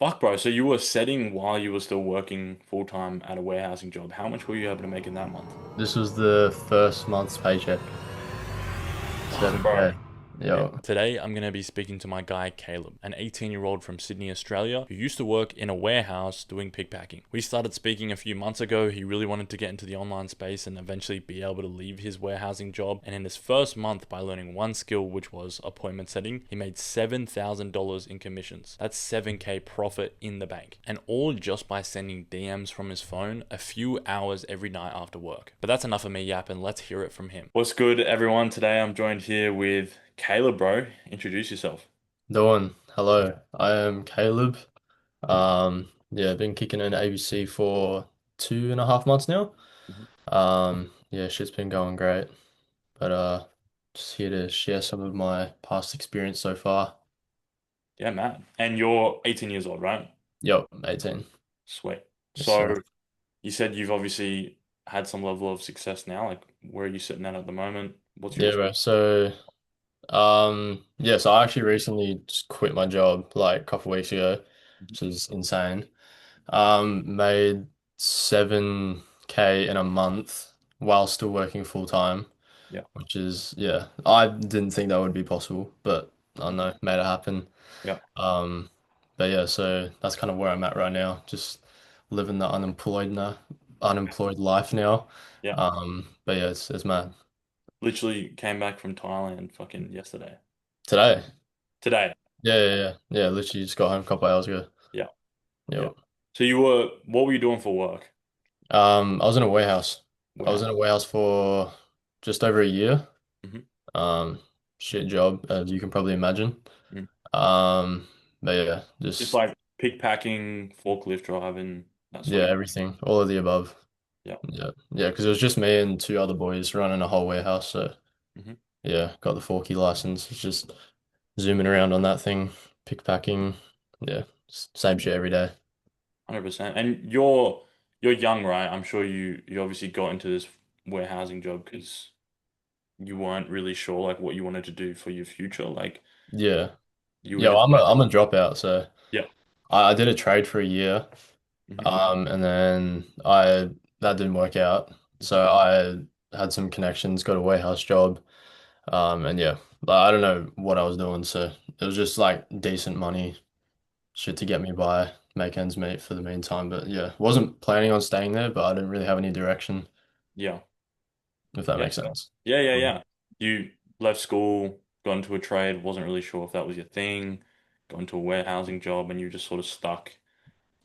Fuck, bro. So you were setting while you were still working full time at a warehousing job. How much were you able to make in that month? This was the first month's paycheck. Fuck, bro. 7K. Yo. Today, I'm going to be speaking to my guy Caleb, an 18-year-old from Sydney, Australia, who used to work in a warehouse doing pickpacking. We started speaking a few months ago. He really wanted to get into the online space and eventually be able to leave his warehousing job. And in his first month, by learning one skill, which was appointment setting, he made $7,000 in commissions. That's 7K profit in the bank. And all just by sending DMs from his phone a few hours every night after work. But that's enough of me yapping. Let's hear it from him. What's good, everyone? Today I'm joined here with Caleb, bro. Introduce yourself. Doing. Hello. I am Caleb. Yeah, been kicking in ABC for 2.5 months now. Mhm. Yeah, shit's been going great. But just here to share some of my past experience so far. Yeah, man. And you're 18 years old, right? Yep, 18. Sweet. Yes, sir. So you said you've obviously had some level of success now. Like, where are you sitting at the moment? What's your Yeah, bro. So I actually recently just quit my job like a couple weeks ago, Mhm. which is insane. Made 7K in a month while still working full time, Yeah, which is, yeah, I didn't think that would be possible, but I don't know, made it happen. yeah, Um, but yeah, so that's kind of where I'm at right now, just living the unemployed life now. yeah. But yeah, it's mad. Literally came back from Thailand fucking yesterday. Today, Today. yeah, literally just got home a couple hours ago. Yeah, yeah. Yep. So what were you doing for work? I was in a warehouse. I was Warehouse. in a warehouse for just over a year. Hmm. Um, Shit job, as you can probably imagine. Hmm. But yeah, Just just like pick packing, forklift driving, that sort yeah, of. everything, all of the above. Yeah. Yeah, because it was just me and two other boys running a whole warehouse. So Hmm. yeah, got the forky license. It's just zooming around on that thing, pick packing. Yeah, same shit every day. 100%. And you're young, right? I'm sure you obviously got into this warehousing job because you weren't really sure like what you wanted to do for your future. Like Yeah, you were yeah. Well, just I'm a dropout, so yeah. I did a trade for a year. Hmm. And then I that didn't work out. Hmm. So I had some connections, got a warehouse job. And yeah, but I don't know what I was doing, so it was just like decent money, shit to get me by, make ends meet for the meantime. But yeah, wasn't planning on staying there, but I didn't really have any direction, Yeah. if that Yeah. makes sense. Yeah, yeah, Mm. yeah. You left school, got into a trade, wasn't really sure if that was your thing, got into a warehousing job and you just sort of stuck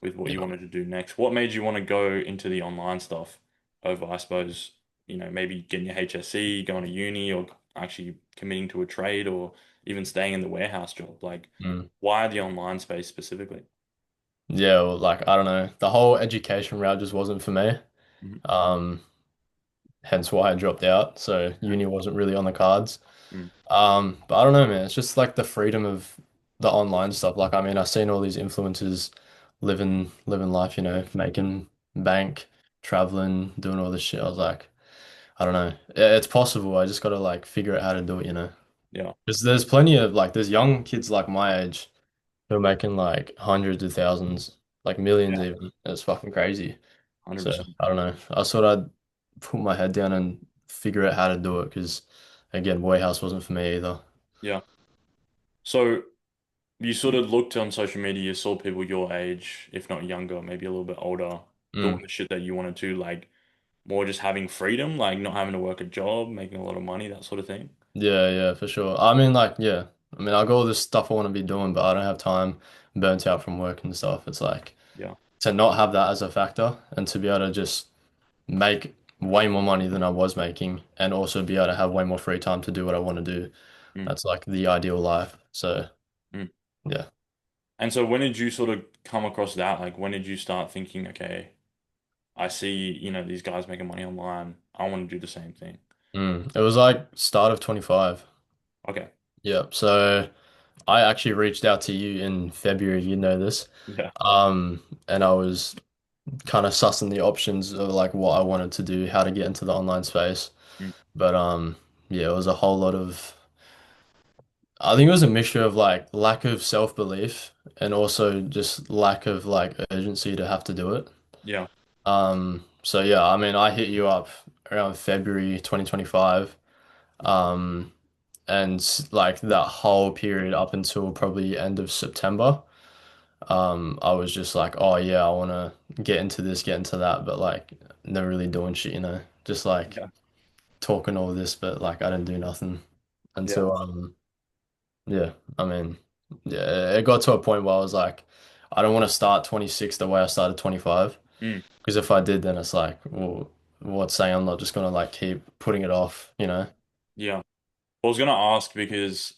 with what you Yeah. wanted to do next. What made you want to go into the online stuff over, I suppose, maybe getting your HSC, going to uni, or actually committing to a trade, or even staying in the warehouse job? Like, Mm. why the online space specifically? Yeah, well, like I don't know, the whole education route just wasn't for me. Mhm. Um, Hence why I dropped out. So uni wasn't really on the cards. Mm. But I don't know, man. It's just like the freedom of the online stuff. Like, I mean, I've seen all these influencers living life, making bank, traveling, doing all this shit. I was like, I don't know. It's possible. I just gotta like figure out how to do it. Yeah, Because there's plenty of like there's young kids like my age who are making like hundreds of thousands, like millions yeah, even. It's fucking crazy. So 100%. I don't know. I thought I'd put my head down and figure out how to do it because again, warehouse wasn't for me either. Yeah. So you sort of looked on social media, you saw people your age, if not younger, maybe a little bit older, doing Mm. the shit that you wanted to, like more just having freedom, like not having to work a job, making a lot of money, that sort of thing. Yeah, for sure. I mean, like, yeah. I mean, I got all this stuff I want to be doing, but I don't have time, burnt out from work and stuff. It's like Yeah. to not have that as a factor and to be able to just make way more money than I was making and also be able to have way more free time to do what I want to do. Mm, That's like the ideal life. So, mm. yeah. And so when did you sort of come across that? Like when did you start thinking, okay, I see, these guys making money online. I want to do the same thing. It was like start of 25. Okay. Yep. So I actually reached out to you in February, you know this. Yeah. And I was kind of sussing the options of like what I wanted to do, how to get into the online space. Mm, But yeah, it was a whole lot of I think it was a mixture of like lack of self-belief and also just lack of like urgency to have to do it. Yeah. So yeah, I mean, I hit you up around February 2025. Um, and like that whole period up until probably end of September, I was just like, oh yeah, I want to get into this, get into that, but like never really doing shit, just like Yeah. talking all this, but like I didn't do nothing Yeah. until yeah, I mean, yeah, it got to a point where I was like, I don't want to start 26 the way I started 25. Mm. Because if I did, then it's like, well, what's saying I'm not just gonna like keep putting it off? Yeah. I was gonna ask because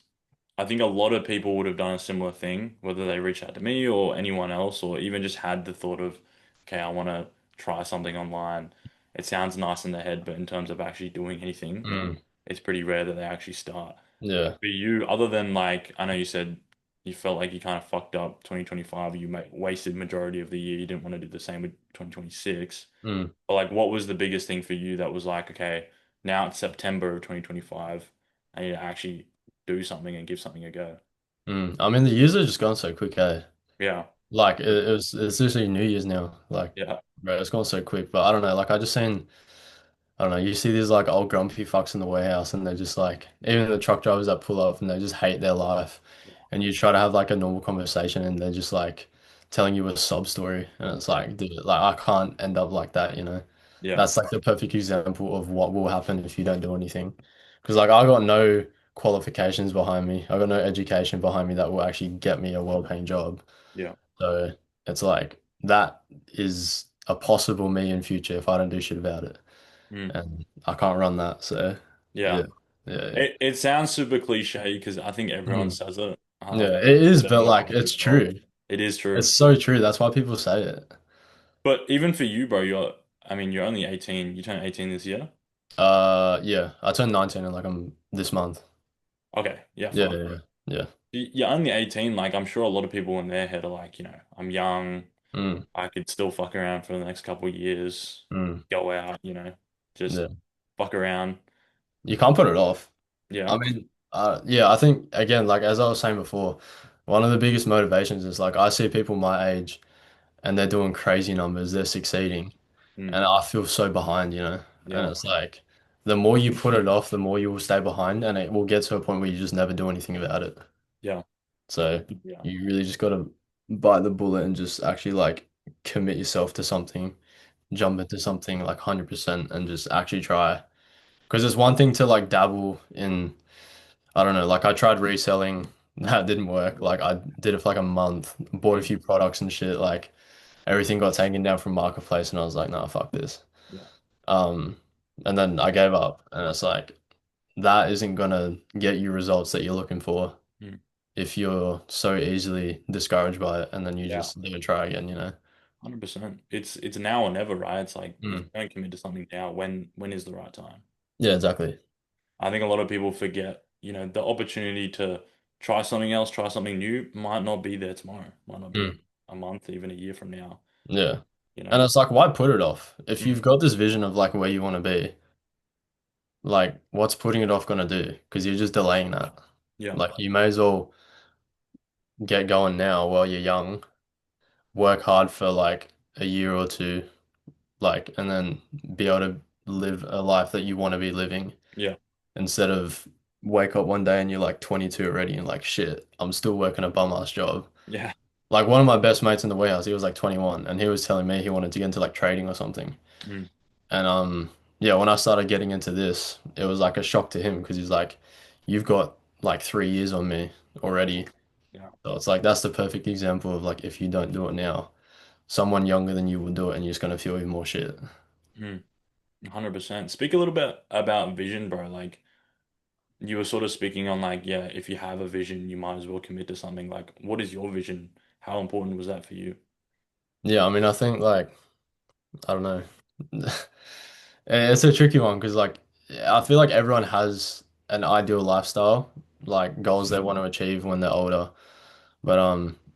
I think a lot of people would have done a similar thing, whether they reached out to me or anyone else, or even just had the thought of, okay, I want to try something online. It sounds nice in their head, but in terms of actually doing anything, Mm, it's pretty rare that they actually start. yeah. For you, other than like, I know you said you felt like you kind of fucked up 2025, you wasted majority of the year. You didn't want to do the same with 2026. Mm, But like, what was the biggest thing for you that was like, okay, now it's September of 2025, I need to actually do something and give something a go. I mean, the years are just gone so quick, eh? Yeah, Like it's literally New Year's now. Like, yeah, bro, it's gone so quick. But I don't know. Like I just seen, I don't know. You see these like old grumpy fucks in the warehouse, and they're just like, even the truck drivers that pull up, and they just hate their life. And you try to have like a normal conversation, and they're just like telling you a sob story, and it's like, dude, like I can't end up like that. yeah, That's like the perfect example of what will happen if you don't do anything. Because like I got no qualifications behind me, I got no education behind me that will actually get me a well-paying job. yeah, So it's like that is a possible me in future if I don't do shit about it, mm, and I can't run that. So yeah. yeah, yeah, yeah. It sounds super cliche because I think everyone Mm. says it. Yeah, it is, Said but more like times as it's well. true. It is true. It's so true. That's why people say it. But even for you, bro, I mean, you're only 18. You turned 18 this year. Yeah, I turned 19 in like this month. Okay, yeah, Yeah, fine. yeah, yeah. Yeah. You're only 18. Like, I'm sure a lot of people in their head are like, I'm young. Mm, I could still fuck around for the next couple of years, mm, go out, just yeah. fuck around. You can't put it off. I Yeah. mean, yeah, I think again, like as I was saying before, one of the biggest motivations is like I see people my age and they're doing crazy numbers, they're succeeding, Mm, and I feel so behind. And yeah. it's like the more you put it off, the more you will stay behind, and it will get to a point where you just never do anything about it. Yeah. So Yeah. you really just gotta bite the bullet and just actually like commit yourself to something, jump into something like 100% and just actually try. Because it's one thing to like dabble in, I don't know, like I tried reselling, that didn't work. Like I did it for like a month, bought a Mm, few products and shit, like everything got taken down from Marketplace and I was like, nah, fuck this. yeah. Um, and then I gave up and it's like that isn't gonna get you results that you're looking for Mm, if you're so easily discouraged by it and then you yeah. just don't try again. 100%. It's now or never, right? It's like if you Mm. don't commit to something now, when is the right time? Yeah, exactly. I think a lot of people forget, the opportunity to try something else, try something new might not be there tomorrow, might not be Mm. a month, even a year from now, Yeah. you And know? it's like, why put it off? If Mm, you've got this vision of like where you want to be, like what's putting it off gonna do? Because you're just delaying that. yeah. Like you may as well get going now while you're young, work hard for like a year or two, like, and then be able to live a life that you want to be living Yeah. instead of wake up one day and you're like 22 already and like, shit, I'm still working a bum ass job. Yeah. Like one of my best mates in the warehouse, he was like 21 and he was telling me he wanted to get into like trading or something. Mm, And yeah, when I started getting into this, it was like a shock to him because he's like, you've got like 3 years on me already. yeah. So it's like that's the perfect example of like if you don't do it now, someone younger than you will do it and you're just gonna feel even more shit. Mm, 100%. Speak a little bit about vision, bro. Like you were sort of speaking on like, yeah, if you have a vision, you might as well commit to something. Like, what is your vision? How important was that for you? Yeah, I mean, I think like I don't know. It's a tricky one because like I feel like everyone has an ideal lifestyle, like goals they want to achieve when they're older. But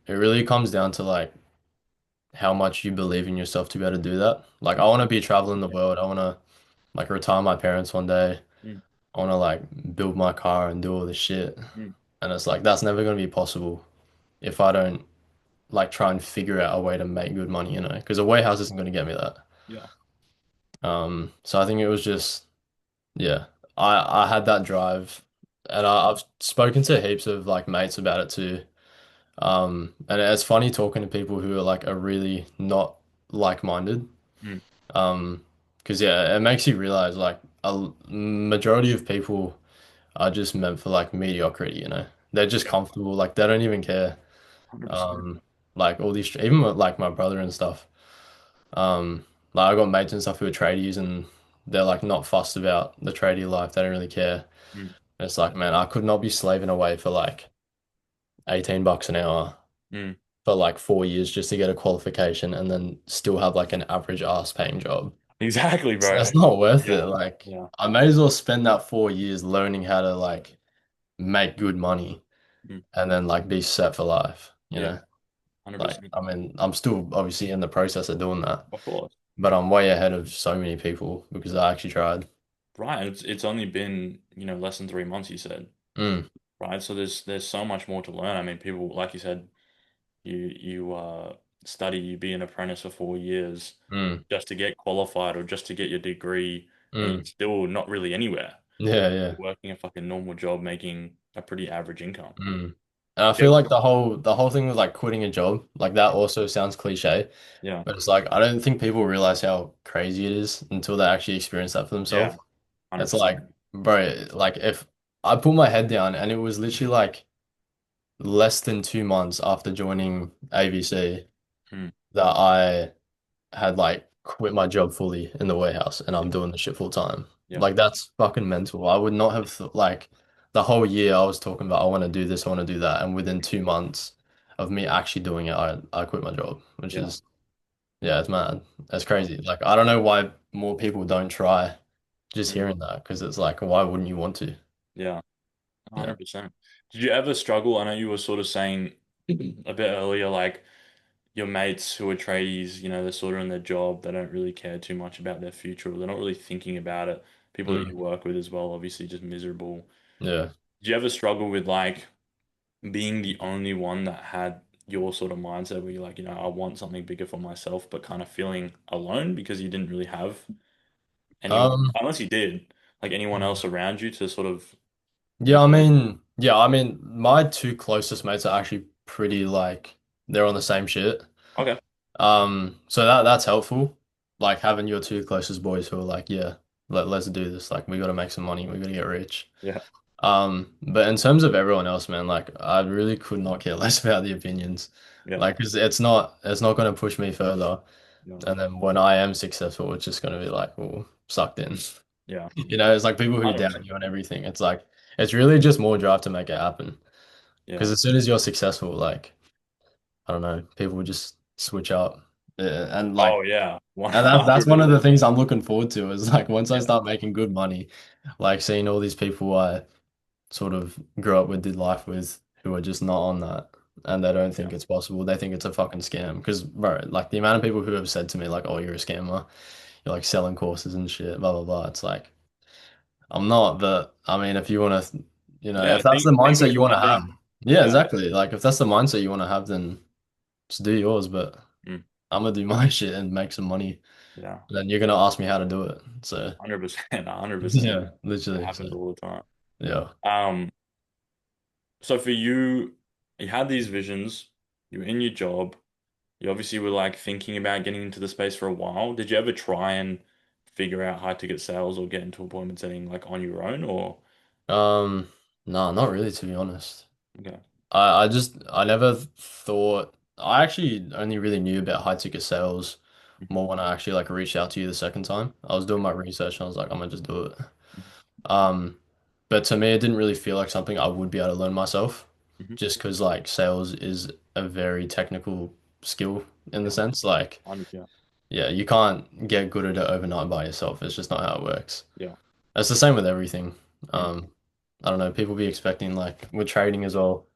it really comes down to like how much you believe in yourself to be able to do that. Like I want to be traveling the world. I want to like retire my parents one day. Mm, I want to like build my car and do all this shit. mm, And it's like that's never going to be possible if I don't like try and figure out a way to make good money, you know, because a warehouse isn't going to get me that. Yeah. So I think it was just, yeah, I had that drive, and I've spoken to heaps of like mates about it too. And it's funny talking to people who are like are really not like-minded. Mm. Because yeah, it makes you realize like a majority of people are just meant for like mediocrity, you know. They're just Yeah. comfortable, like they don't even care. 100%. Um, like all these, even with, like my brother and stuff. Like I got mates and stuff who are tradies and they're like not fussed about the tradie life. They don't really care. Mm. It's like, man, I could not be slaving away for like 18 bucks an hour Mm. for like 4 years just to get a qualification and then still have like an average ass paying job. Exactly, That's bro. not worth it. Yeah. Like Yeah. I may as well spend that 4 years learning how to like make good money Mm. and then like be set for life, you Yeah. know? Like 100%. I mean, I'm still obviously in the process of doing that, Of course. but I'm way ahead of so many people because I actually tried. Right. It's only been, less than 3 months, you said. Mm, Right. So there's so much more to learn. I mean, people, like you said, you study, you be an apprentice for 4 years mm, just to get qualified or just to get your degree, and you're mm. still not really anywhere. Yeah, yeah. Working a fucking normal job, making a pretty average income. Mm. And I feel Yep. like the whole thing with like quitting a job, like that also sounds cliche, Yeah. but it's like I don't think people realize how crazy it is until they actually experience that for Yeah. themselves. It's like, 100%. bro, like if I put my head down and it was literally like less than 2 months after joining ABC Hmm. that I had like quit my job fully in the warehouse and I'm Yeah. doing the shit full time. Yeah. Like that's fucking mental. I would not have like the whole year I was talking about I want to do this, I want to do that, and within 2 months of me actually doing it, I quit my job, which Yeah. is yeah, it's mad. That's Yeah. crazy. Like I don't know why more people don't try just Mm. hearing that because it's like why wouldn't you want to? Yeah. Yeah. 100%. Did you ever struggle? I know you were sort of saying a bit earlier, like your mates who are tradies, they're sort of in their job, they don't really care too much about their future, or they're not really thinking about it. People that you Mm. work with as well, obviously just miserable. Yeah. Did you ever struggle with like being the only one that had your sort of mindset where you're like, I want something bigger for myself, but kind of feeling alone because you didn't really have anyone, Um, unless you did, like anyone else around you to sort of, yeah, I mean, my two closest mates are actually pretty like they're on the same shit. okay, So that's helpful. Like having your two closest boys who are like, yeah, let's do this. Like we got to make some money. We got to get rich. yeah, But in terms of everyone else, man, like I really could not care less about the opinions. yeah, Like, 'cause it's not going to push me further. yeah, And then when I am successful, it's just going to be like, well, sucked in. yeah, You know, it's like people who doubt 100%, you and everything. It's like it's really just more drive to make it happen. Because yeah. as soon as you're successful, like I don't know, people just switch up. And like Oh yeah, and that's 100%. one of the things I'm looking forward to is like once I Yeah, start making good money, like seeing all these people I sort of grew up with, did life with, who are just not on that and they don't yeah, think it's possible. They think it's a fucking scam. Because bro, like the amount of people who have said to me like, "Oh, you're a scammer. You're like selling courses and shit." Blah blah blah. It's like I'm not, but I mean, if you want to, yeah. if that's the Think mindset which you want one to have, thing. yeah, Yeah. exactly. Like if that's the mindset you want to have, then just do yours. But Mm, I'm gonna do my shit and make some money. yeah. Then you're gonna ask me how to do it. So 100%. 100%. yeah, It literally. So happens all the time. yeah. Um, so for you, you had these visions, you were in your job, you obviously were like thinking about getting into the space for a while. Did you ever try and figure out high ticket sales or get into appointment setting like on your own or Um, no, not really, to be honest. okay. I never thought I actually only really knew about high ticket sales Mhm, more when I actually like reached out to you the second time. I was doing my research and I was like, I'm gonna just do it. mhm, Um, but to me, it didn't really feel like something I would be able to learn myself, mhm. just because like sales is a very technical skill in the Yeah, sense like, 100, yeah, yeah, you can't get good at it overnight by yourself. It's just not how it works. yeah, It's the same with everything. mm, Um, I don't know, people be expecting like with trading as well.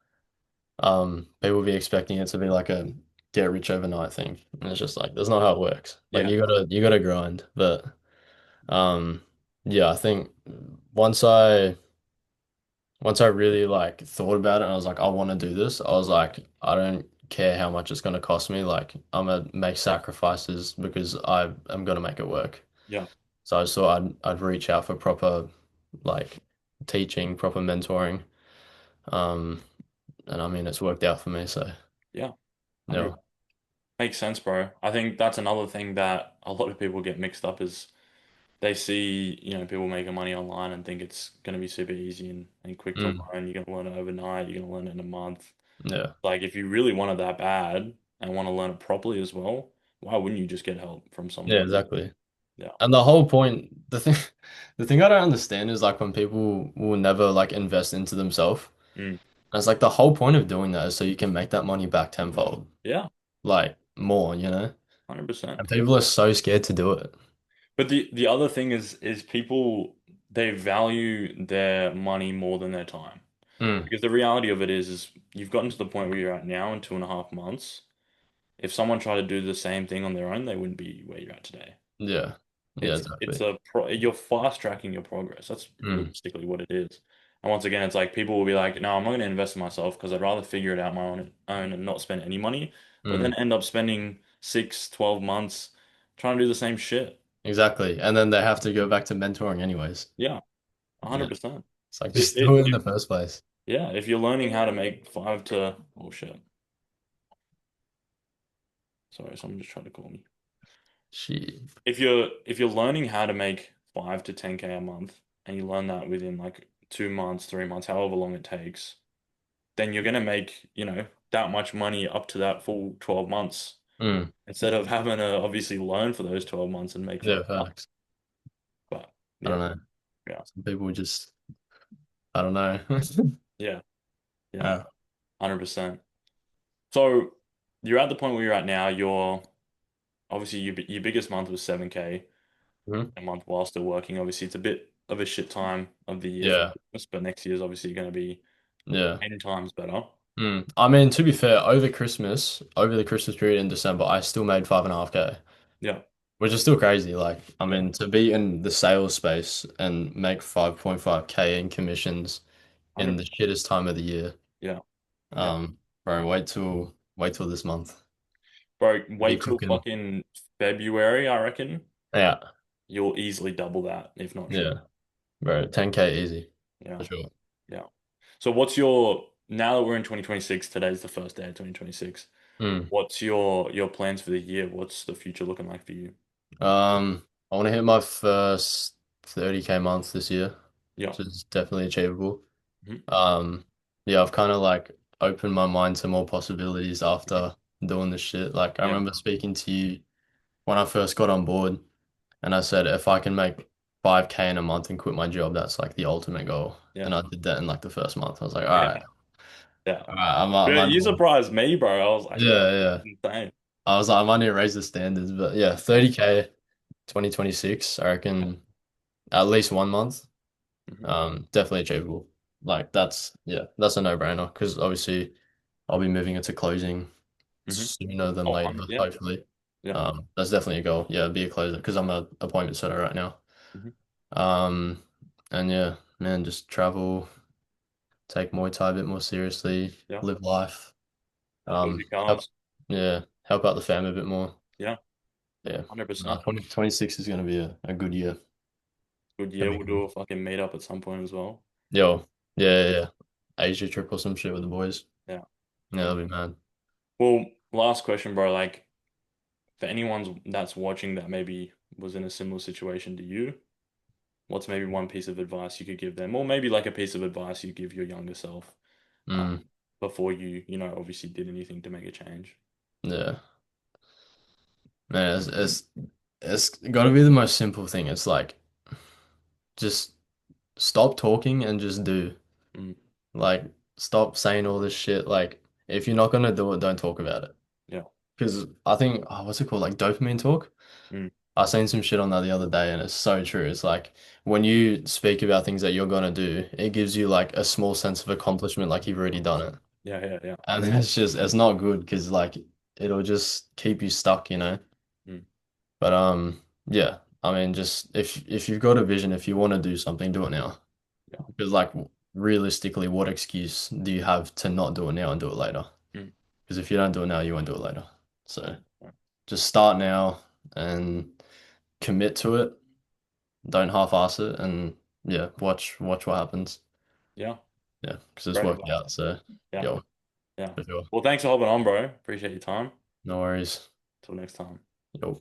People be expecting it to be like a get rich overnight thing. And it's just like that's not how it works. Like yeah, you gotta grind. But um yeah, I think once I once I really like thought about it and I was like, I want to do this, I was like, I don't care how much it's gonna cost me. Like I'm gonna make sacrifices because I am gonna make it work. Yeah, So I just thought I'd reach out for proper like teaching, proper mentoring. Um, and I mean it's worked out for me, so yeah. yeah. Makes sense, bro. I think that's another thing that a lot of people get mixed up is they see, people making money online and think it's going to be super easy and quick to Mm, learn. You're going to learn it overnight. You're going to learn it in a month. yeah. Like, if you really want it that bad and want to learn it properly as well, why wouldn't you just get help from someone Yeah, else? exactly. Yeah. And the whole point, the thing I don't understand is like when people will never like invest into themselves. Mm. And it's like the whole point of doing that is so you can make that money back tenfold, Yeah, like more, you know? 100%. And people are so scared to do it. But the other thing is people they value their money more than their time. Mm, Because the reality of it is you've gotten to the point where you're at now in 2.5 months. If someone tried to do the same thing on their own, they wouldn't be where you're at today. yeah. Yeah, It's exactly. you're fast tracking your progress. That's Mm, realistically what it is. And once again, it's like people will be like, no, I'm not going to invest in myself because I'd rather figure it out my own and not spend any money, but then mm, end up spending 6, 12 months trying to do the same shit. exactly. And then they have to go back to mentoring anyways. Yeah, Yeah. 100%. It's like It, just it, do it in if, the first place. yeah, if you're learning how to make oh shit, sorry, someone just tried to call me. She. If you're learning how to make 5 to 10K a month and you learn that within like 2 months, 3 months, however long it takes, then you're gonna make, that much money up to that full 12 months Mm, instead of having to obviously learn for those 12 months and make for yeah, a month. facts. But I don't yeah, know. yeah, Some people just, I don't know. yeah, yeah, Yeah. 100%. So you're at the point where you're at now, you're obviously your biggest month was 7K Mhm. a month while still working. Obviously, it's a bit of a shit time of the year for Yeah. Christmas, but next year's obviously going to be Yeah. 10 times better. Mm. I mean, to be fair, over the Christmas period in December, I still made 5.5K, Yeah, which is still crazy. Like, I yeah, mean, to be in the sales space and make 5.5K in commissions in the 100%. shittest time of the year. Yeah, yeah. Um, bro, wait till this month. Bro, Be wait till cooking. fucking February, I reckon. Yeah. You'll easily double that, if not triple. Yeah. Bro, 10K easy for Yeah, sure. yeah. So now that we're in 2026, today's the first day of 2026. Mm. What's your plans for the year? What's the future looking like for you? I want to hit my first 30K month this year, Yeah. which is definitely achievable. Hmm. Um, yeah, I've kind of like opened my mind to more possibilities after doing this shit. Like, I Yeah. remember speaking to you when I first got on board, and I said if I can make 5K in a month and quit my job, that's like the ultimate goal. Yeah. And I did that in like the first month. I was like, Yeah. Yeah. all right, I Yeah, might you need, surprised me, bro. I was like, bro, yeah, this yeah. is insane. I was like, I might need to raise the standards, but yeah, Yeah. 30K 2026, I Yeah. reckon at least 1 month. Hmm. Definitely achievable. Like that's a no-brainer because obviously I'll be moving into closing Hmm. sooner than Oh, later, 100. Yeah. hopefully. Yeah. That's definitely a goal. Yeah, be a closer because I'm a appointment setter right now. Hmm. Um, and yeah, man, just travel, take Muay Thai a bit more seriously, Yeah. live life. Build your Help, cards. yeah, help out the family a bit more. Yeah. Yeah, no, 100%. 2026 is gonna be a good year. Good year. Gonna We'll be do a fucking meetup at some point as well. Yo, Yeah. yeah. Asia trip or some shit with the boys. Yeah. Yeah, that'll be mad. Well, last question, bro. Like, for anyone that's watching that maybe was in a similar situation to you, what's maybe one piece of advice you could give them, or maybe like a piece of advice you give your younger self, Mm, before obviously did anything to make a change? yeah. Man, it's got to be the most simple thing. It's like just stop talking and just do. Mm, Like stop saying all this shit. Like if you're not gonna do it, don't talk about it. yeah. Because I think, what's it called? Like dopamine talk. Mm, I seen some shit on that the other day, and it's so true. It's like when you speak about things that you're gonna do, it gives you like a small sense of accomplishment, like you've already done it. yeah, yeah, yeah. And it's not good because like it'll just keep you stuck, you know. Mm, But yeah, I mean, just if you've got a vision, if you want to do something, do it now. yeah. Because like realistically, what excuse do you have to not do it now and do it later? Mm. Because if you don't do it now, you won't do it later. So Yeah. just start now and commit to it. Don't half-ass it, and yeah, watch what happens. Yeah. Yeah, because it's Great worked advice. out. So Yeah. yo, Yeah. for sure. Well, thanks for hopping on, bro. Appreciate your time. No worries. Till next time. Yo.